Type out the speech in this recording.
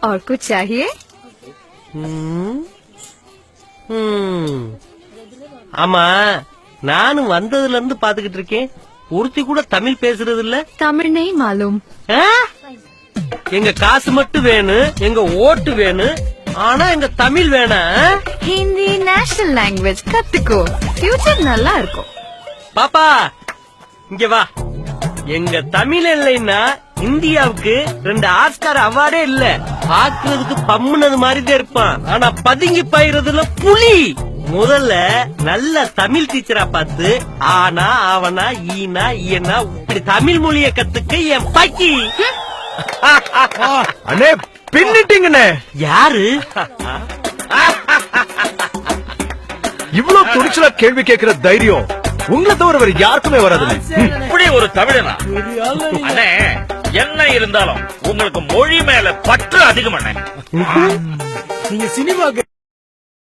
और कुछ चाहिए? ஆமா, நானும் வந்ததுல இருந்து பாத்துக்கிட்டு இருக்கேன். ஒருத்தி கூட தமிழ் பேசுறது இல்ல. तमिल नहीं मालूम. எங்க காசு மட்டும் வேணும், எங்க ஓட்டு வேணும், ஆனா எங்க தமிழ் வேணாம். हिंदी नेशनल लैंग्वेज கத்துக்கோ, ஃபியூச்சர் நல்லா இருக்கும். பாப்பா இங்க வா. எங்க தமிழ் இல்லைன்னா இந்தியாவுக்கு 2 ஆஸ்கார் அவார்டே இல்ல. பாக்குறதுக்கு பம்முனது மாதிரிதான் இருப்பான், ஆனா பதுங்கி பாயிறதுல புலி. முதல்ல நல்ல தமிழ் டீச்சரா பார்த்து ஆனா அவனா ஈனா ஈனா இப்படி தமிழ் மொழிய கத்துக்க என் பாக்கி. அண்ணே பின்னிட்டீங்கண்ணே. யாரு இவ்வளவு துணிச்சலா கேள்வி கேட்கிற தைரியம் உங்களை தவிர வேற யாருக்குமே வராது. இப்படி ஒரு தமிழனா அண்ணே, என்ன இருந்தாலும் உங்களுக்கு மொழி மேல பற்று அதிகம் அண்ணே. நீங்க சினிமாக்கு